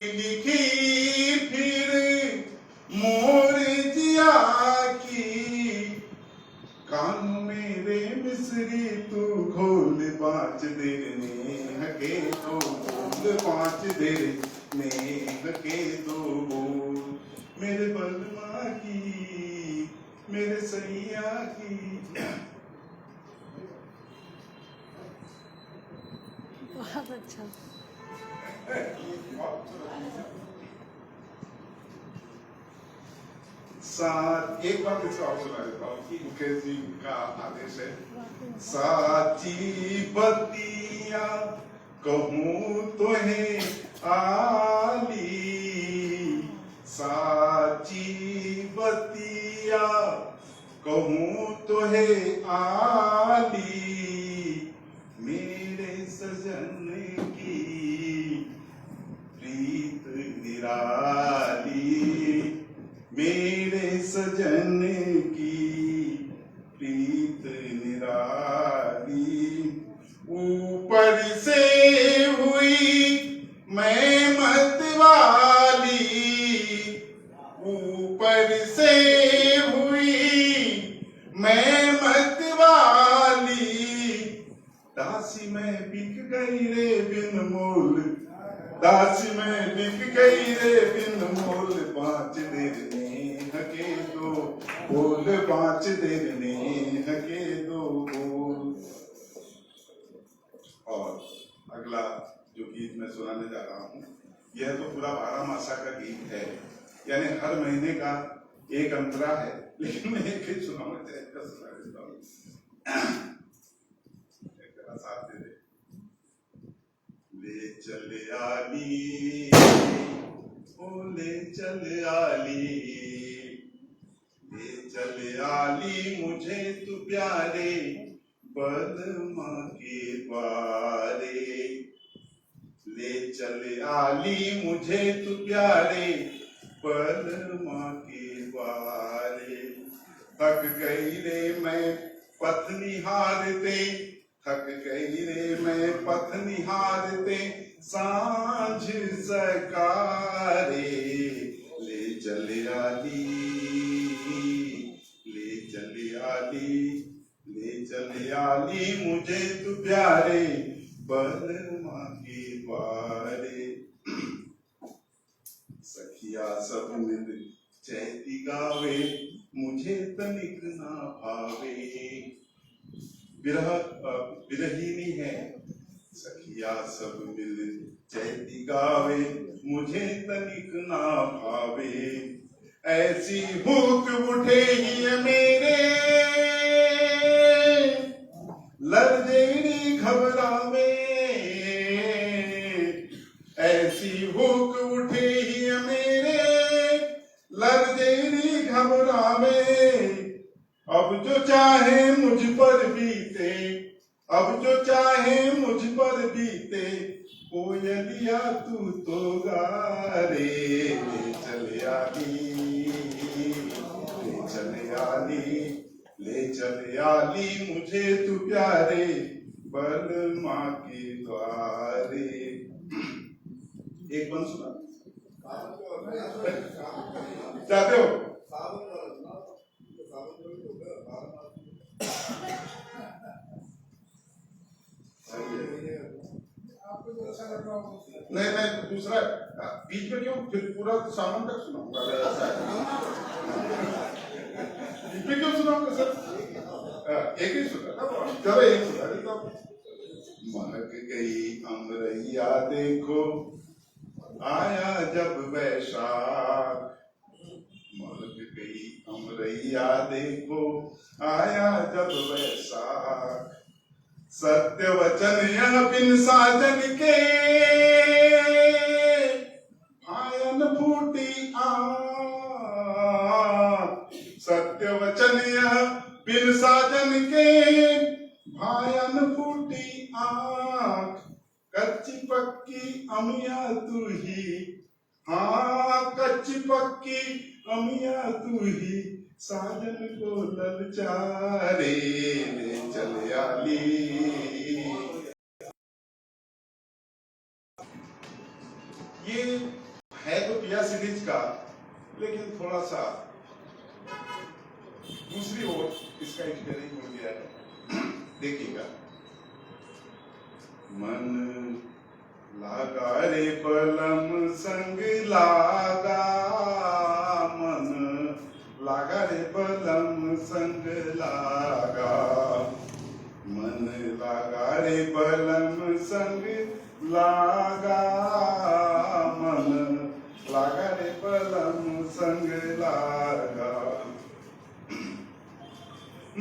लिखी फिर मोर जिया की, कान मेरे मिस्री तू घोल पाँच देर नेह के दो बोल, पाँच देर नेह के दो बोल, मेरे बलमा की मेरे सैया की। बहुत अच्छा। साथ एक बार इसका और सुना देता हूँ कि मुकेश जी का आदेश है। साची बतिया कहूँ तो है आली, साची बतिया कहूँ तो है आली, मेरे सजन की प्रीत निराली, मेरे सजन की प्रीत निराली। ऊपर से हुई मैं मतवाली, ऊपर से हुई मैं मतवाली, दासी में बिक गई रे बिन मोल, दासी में बिक गई रे बिन मोल, पाँच देर नेह के दो बोल, पाँच देर नेह के दो बोल। और अगला जो गीत मैं सुनाने जा रहा हूँ, यह तो पूरा 12 मासा का गीत है, यानी हर महीने का एक अंतरा है, लेकिन मैं एक ही सुनाऊंगा, सुना देता हूँ। साथ दे दे। ले चल आली, ओ ले चल आली, ले चल आली मुझे तू प्यारे बलमा के द्वारे, ले चल आली मुझे तू प्यारे बलमा के द्वारे। थक गई रे मैं पथ निहारते, थक गई रे मैं पथ निहारते, सांझ सकारे, ले चल आली, ले चल आली, ले चल आली मुझे तू प्यारे बलमा के द्वारे। सखिया सब मिल चैती गावे, मुझे तनिक ना भावे, विरहिनी है। सखिया सब मिल चैती गावे, मुझे तनिक ना भावे, ऐसी भूख उठे ही मेरे लरजेरी घबरावे, ऐसी भूख उठे ही मेरे लरजेरी घबरावे, अब जो चाहे मुझ पर बीते, अब जो चाहे मुझ पर बीते, कोयलिया तू तो गा रे, ले चल आली, ले चल आली, ले चल आली मुझे तू प्यारे बलमा के द्वारे। एक बंद सुना चाहते हो? नहीं मैं दूसरा बीच में क्यों, फिर पूरा सावन तक सुनाऊंगा, बीच में क्यों सुनाऊंगा सर? एक ही सुना, चलो एक सुना देता हूँ। महक गई अमरैया देखो आया जब वैशाख, महक गई अमरैया देखो आया जब वैशाख, सत्य वचन यह बिन साजन के, भायन फूटी आँख, सत्य वचन यह बिन साजन के, भायन फूटी आँख, कच्ची पक्की अमिया तू ही, हाँ कच्ची पक्की अमिया तू ही, साजन को ललचारे, ले चल आली। ये पिया सीरीज का, लेकिन थोड़ा सा दूसरी ओर इसका इंजीनियरिंग हो गया है। देखिएगा, मन लागा रे बलम संग लागा, मन लागा रे बलम संग लागा, मन लागा रे बलम संग लागा, मन लागा रे बलम संग लागा।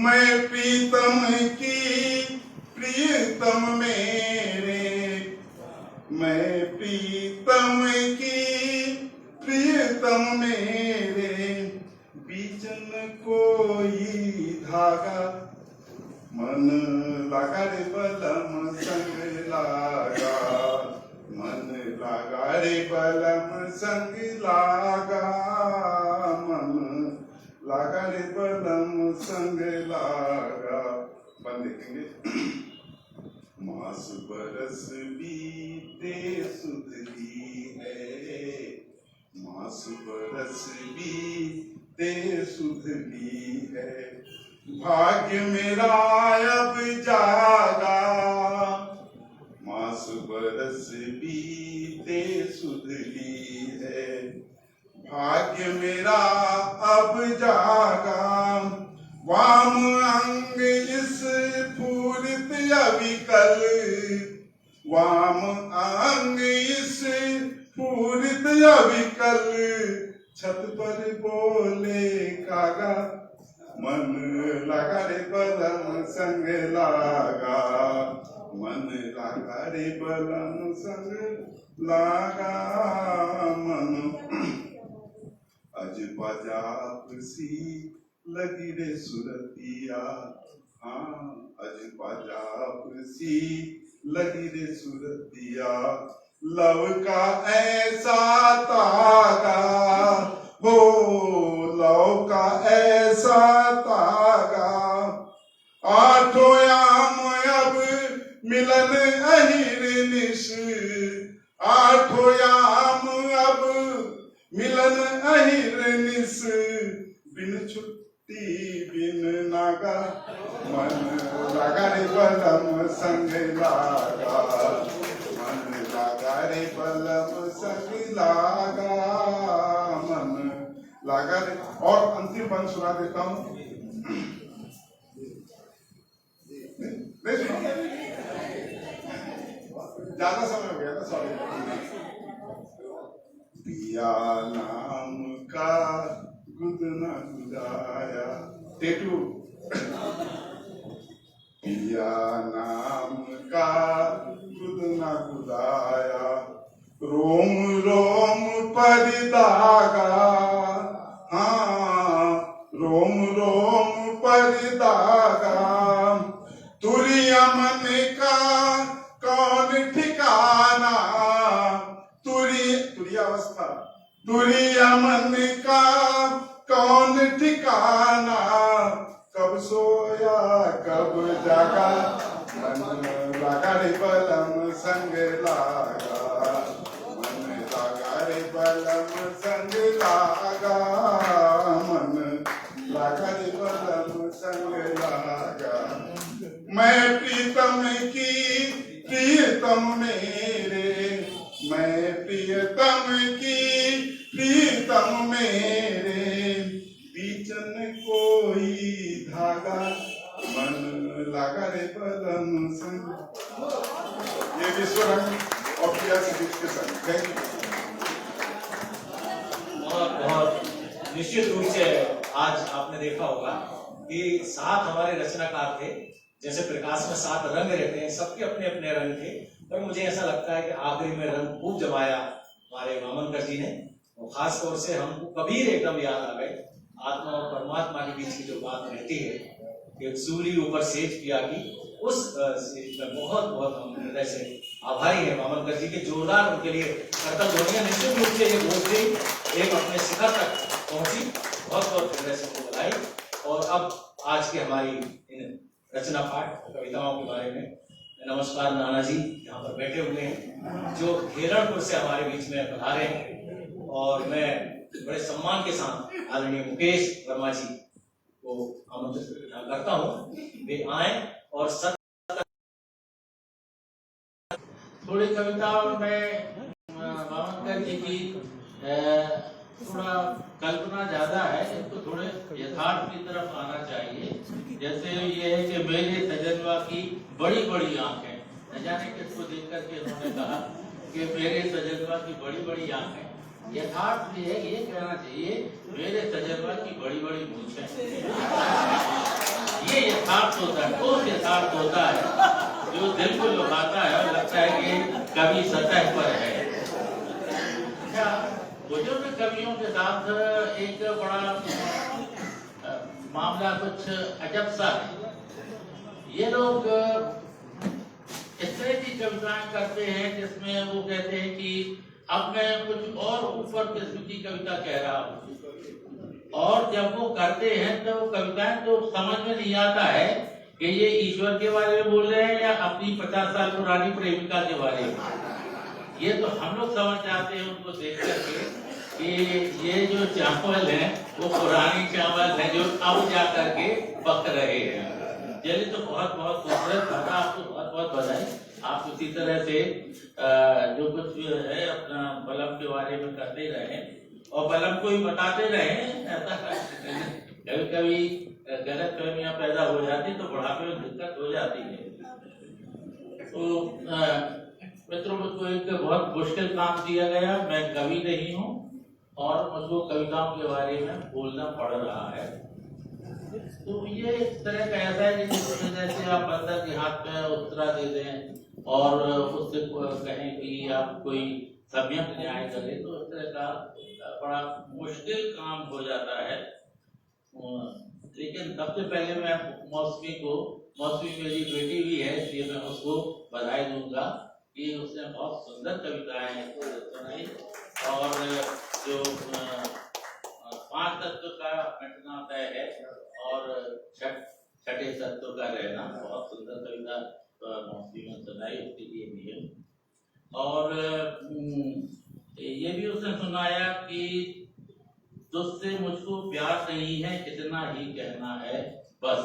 मैं प्रीतम की प्रियतम मेरे, मैं प्रीतम की प्रियतम मेरे, बीचन कोई धागा, मन लागा रे बलम संग लागा, मन लागा रे बलम संग लागा, मन लागा रे बलम संग लागा। बन देखेंगे। मास बरस बीते सुधरी है, मास बरस बीते सुधरी है, भाग्य मेरा अब जागा, मास बरस बीते सुधरी है, भाग्य मेरा अब जागा, वाम अंग इस फूरित अविकल, वाम अंग इस फूरित अविकल, छत पर बोले कागा, मन लागा रे बलम संग लागा, मन लागा रे बलम संग लागा, मन अज बजाप सी लगी रे सुरतिया, हाँ अज बजाप सी लगी रे सुरतिया, लव का ऐसा तागा, हो लव का ऐसा तागा, आठों याम अब मिलन अहिर निश, आठों याम अब मिलन अहिर निश, बिन छुट्टी बिन नागा, मन लागा रे बलम संग लागा, मन लागा रे बलम संग लागा, मन लागा रे। और अंतिम बंद सुना देता हूं, नहीं सुना, ज्यादा समय हो गया था, सॉरी। पिया नाम का गुदना गुदाया, टेटू, पिया नाम का गुदना गुदाया, रोम रोम पर दागा, हाँ रोम रोम पर दागा, तुरिया मन का कौन ठिकाना, तुरियावस्था, तुरिया मन का कौन ठिकाना, कब सोया कब जागा, मन लागा रे बलम संग लागा, मन लागा रे बलम संग लागा, मन लागा रे बलम संग लागा। मैं प्रीतम की प्रियतम मेरे, मैं प्रियतम की प्रीतम मेरे, बीचन कोई धागा, मन लागा रे बलम संग। ये विश्व रंग और पिया सीरीज के संग। Thank you. बहुत निश्चित रूप से आज आपने देखा होगा कि 7 हमारे रचनाकार थे, जैसे प्रकाश में 7 रंग रहते हैं, सबके अपने अपने रंग थे, पर मुझे ऐसा लगता है कि आखिरी में रंग खूब जमाया हमारे वामनकर जी ने, और खास तौर से हमको कबीर एकदम याद आ गए। आत्मा और परमात्मा के बीच की जो बात रहती है कि सूली ऊपर सेज पिया की, उस सेज में बहुत बहुत हम हृदय से आभारी है वामनकर जी के। जोरदार उनके लिए करतल ध्वनियां। निश्चित रूप से ये गोष्ठी एक अपने शिखर तक पहुंची, बहुत बहुत हृदय से उनको बधाई। और अब आज के हमारी इन रचना पाठ कविताओं के बारे में नमस्कार नाना जी यहाँ पर बैठे हुए हैं, जो घेरणपुर से हमारे बीच में पधारे हैं और मैं बड़े सम्मान के साथ आदरणीय मुकेश वर्मा जी को आमंत्रित करता हूँ वे आए और थोड़ी कविताओं में भावनकर जी की थोड़ा कल्पना ज्यादा है, इसको थोड़े यथार्थ की तरफ आना चाहिए। जैसे ये है कि मेरे सजनवा की बड़ी बड़ी आंखें, न जाने किसको देख करके उन्होंने कहा कि मेरे सजनवा की बड़ी बड़ी आंखें। यथार्थ ये है, ये कहना चाहिए मेरे सजनवा की बड़ी बड़ी मूंछें। ये यथार्थ होता है, ठोस यथार्थ होता है जो दिल को लुभाता है और लगता है कि कवि सतह पर है। अच्छा, बुजुर्ग कवियों के साथ एक बड़ा मामला कुछ अजब सा है। ये लोग इस तरह की कविताएं करते हैं जिसमें वो कहते हैं कि अब मैं कुछ और ऊपर किस्म की कविता कह रहा हूँ, और जब वो करते हैं तो कविताएं तो समझ में नहीं आता है कि ये ईश्वर के बारे में बोल रहे हैं या अपनी 50 साल पुरानी प्रेमिका के बारे में। ये तो हम लोग समझ जाते हैं उनको देख करके कि ये जो चावल है वो पुरानी चावल है जो अब जा करके पक रहे हैं। चलिए, तो बहुत बहुत खूबसूरत था, आपको बहुत बहुत बधाई। आप उसी तरह से जो कुछ है अपना बलम के बारे में करते रहे और बलम को ही बताते रहे। कभी कभी गलत फहमियां पैदा हो जाती तो बुढ़ापे में दिक्कत हो जाती है। तो मित्रों, मुझको एक बहुत मुश्किल काम दिया गया। मैं कवि नहीं हूँ और मुझको कविताओं के बारे में बोलना पड़ रहा है। तो ये इस तरह का ऐसा है कि जैसे आप बंदर के हाथ में उत्तरा दे दें और उससे कहें कि आप कोई सम्यक न्याय करें, तो इस तरह का बड़ा मुश्किल काम हो जाता है। लेकिन सबसे पहले मैं मौसमी मेरी बेटी भी है, इसलिए मैं उसको बधाई दूंगा कि उसने बहुत सुंदर कविताएं सुनाई। और जो 5 तत्व का मिटना तय है और छठे तत्व का रहना, बहुत सुंदर कविता मौसमी ने सुनाई, उसके लिए भी है। और ये भी उसने सुनाया कि तुझसे मुझको प्यार नहीं है, इतना ही कहना है बस।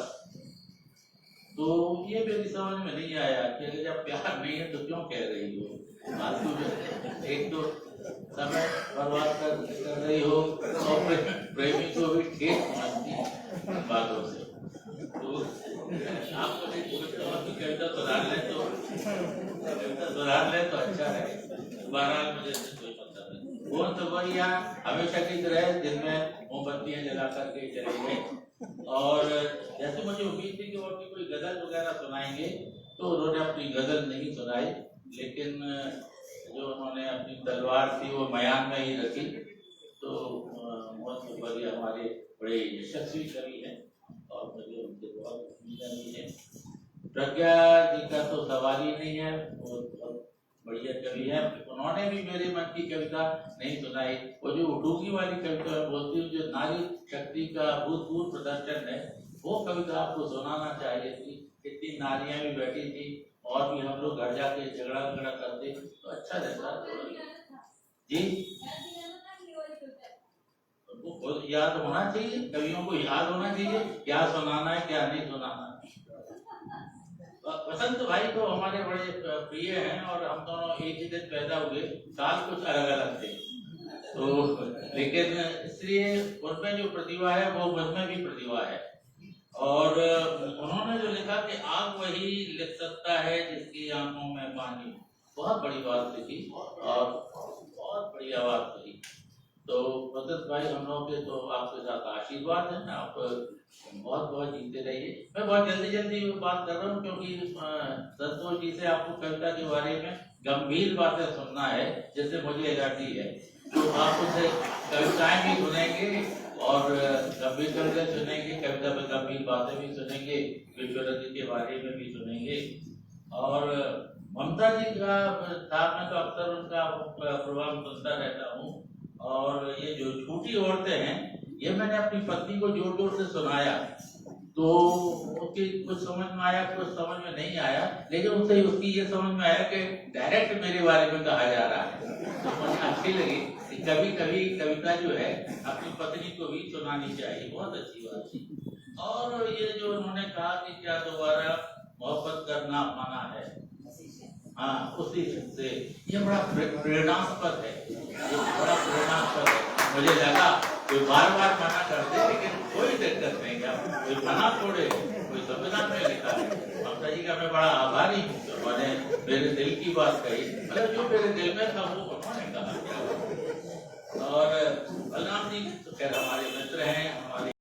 तो ये मेरी समझ में नहीं आया कि अगर जब प्यार नहीं है तो क्यों कह रही हो। एक तो समय बर्बाद कर रही हो और प्रेमी को भी ठेस पहुंचती बातों से। तो आपको कविता सुधार ले तो अच्छा है। बहरहाल मुझे कोई मतलब नहीं, वो तो बढ़िया हमेशा की तरह दिन में मोमबत्तियां जला करके चले गए। और जैसे मुझे उम्मीद थी कि वो अपनी कोई गजल वगैरह सुनाएंगे, तो उन्होंने अपनी गजल नहीं सुनाई, लेकिन जो उन्होंने अपनी तलवार थी वो मयान में ही रखी। तो बहुत बढ़िया हमारे बड़े यशस्वी कवि हैं और मुझे उनसे बहुत उम्मीद भी है। प्रज्ञा जी का तो सवाल ही नहीं है, वो बहुत बढ़िया कवि है। उन्होंने भी मेरे मन की कविता नहीं सुनाई। वो जो उठूगी वाली कविता है, बोलती हूँ, जो नारी शक्ति का भूतपूर्व प्रदर्शन है, वो कविता आपको सुनाना चाहिए थी। इतनी नारियां भी बैठी थी और भी हम लोग घर जाके झगड़ा करते तो अच्छा रहता। जी, वो याद होना चाहिए, कवियों को याद होना चाहिए क्या सुनाना है क्या नहीं सुनाना। वसंत भाई तो हमारे बड़े प्रिय हैं और हम दोनों एक ही दिन पैदा हुए, साल कुछ अलग अलग थे। तो लेकिन इसलिए उनमें जो प्रतिभा है वो मुझमें भी प्रतिभा है। और उन्होंने जो लिखा कि आग वही लिख सकता है जिसकी आंखों में पानी, बहुत बड़ी बात लिखी और बहुत बढ़िया बात कही। तो वसंत भाई, हम लोग के तो आपके साथ आशीर्वाद है, आप बहुत बहुत जीते रहिए। मैं बहुत जल्दी बात कर रहा हूँ क्योंकि संतोष जी से आपको कविता के बारे में गंभीर बातें सुनना है, जिससे मुझे एलर्जी है। तो आप उसे कविताएं भी सुनेंगे और गंभीर कविता सुनेंगे, कविता में गंभीर बातें भी सुनेंगे, विश्वनाथ जी के बारे में भी सुनेंगे। और ममता जी का साथ में तो अक्सर उनका प्रोग्राम सुनता रहता हूँ। और ये जो छोटी औरतें हैं, ये मैंने अपनी पत्नी को जोर जोर से सुनाया, तो उसकी कुछ समझ में आया, कुछ समझ में नहीं आया, लेकिन उससे उसकी ये समझ में आया कि डायरेक्ट मेरे बारे में कहा जा रहा है। तो मुझे अच्छी लगी कि कभी कभी कविता जो है अपनी पत्नी को भी सुनानी चाहिए, बहुत अच्छी बात है। और ये जो उन्होंने कहा कि क्या दोबारा मोहब्बत करना माना है, हाँ उसी से ये बड़ा प्रेरणास्पद है, ये बड़ा प्रेरणास्पद है। मुझे लगा कोई बार बार मना करते, लेकिन कोई दिक्कत नहीं, क्या कोई मना छोड़े, कोई संविधान में लिखा है। ममता जी का मैं बड़ा आभारी हूँ, उन्होंने मेरे दिल की बात कही, मतलब जो मेरे दिल में था वो उन्होंने कहा। और बलराम जी तो खैर हमारे मित्र हैं, हमारे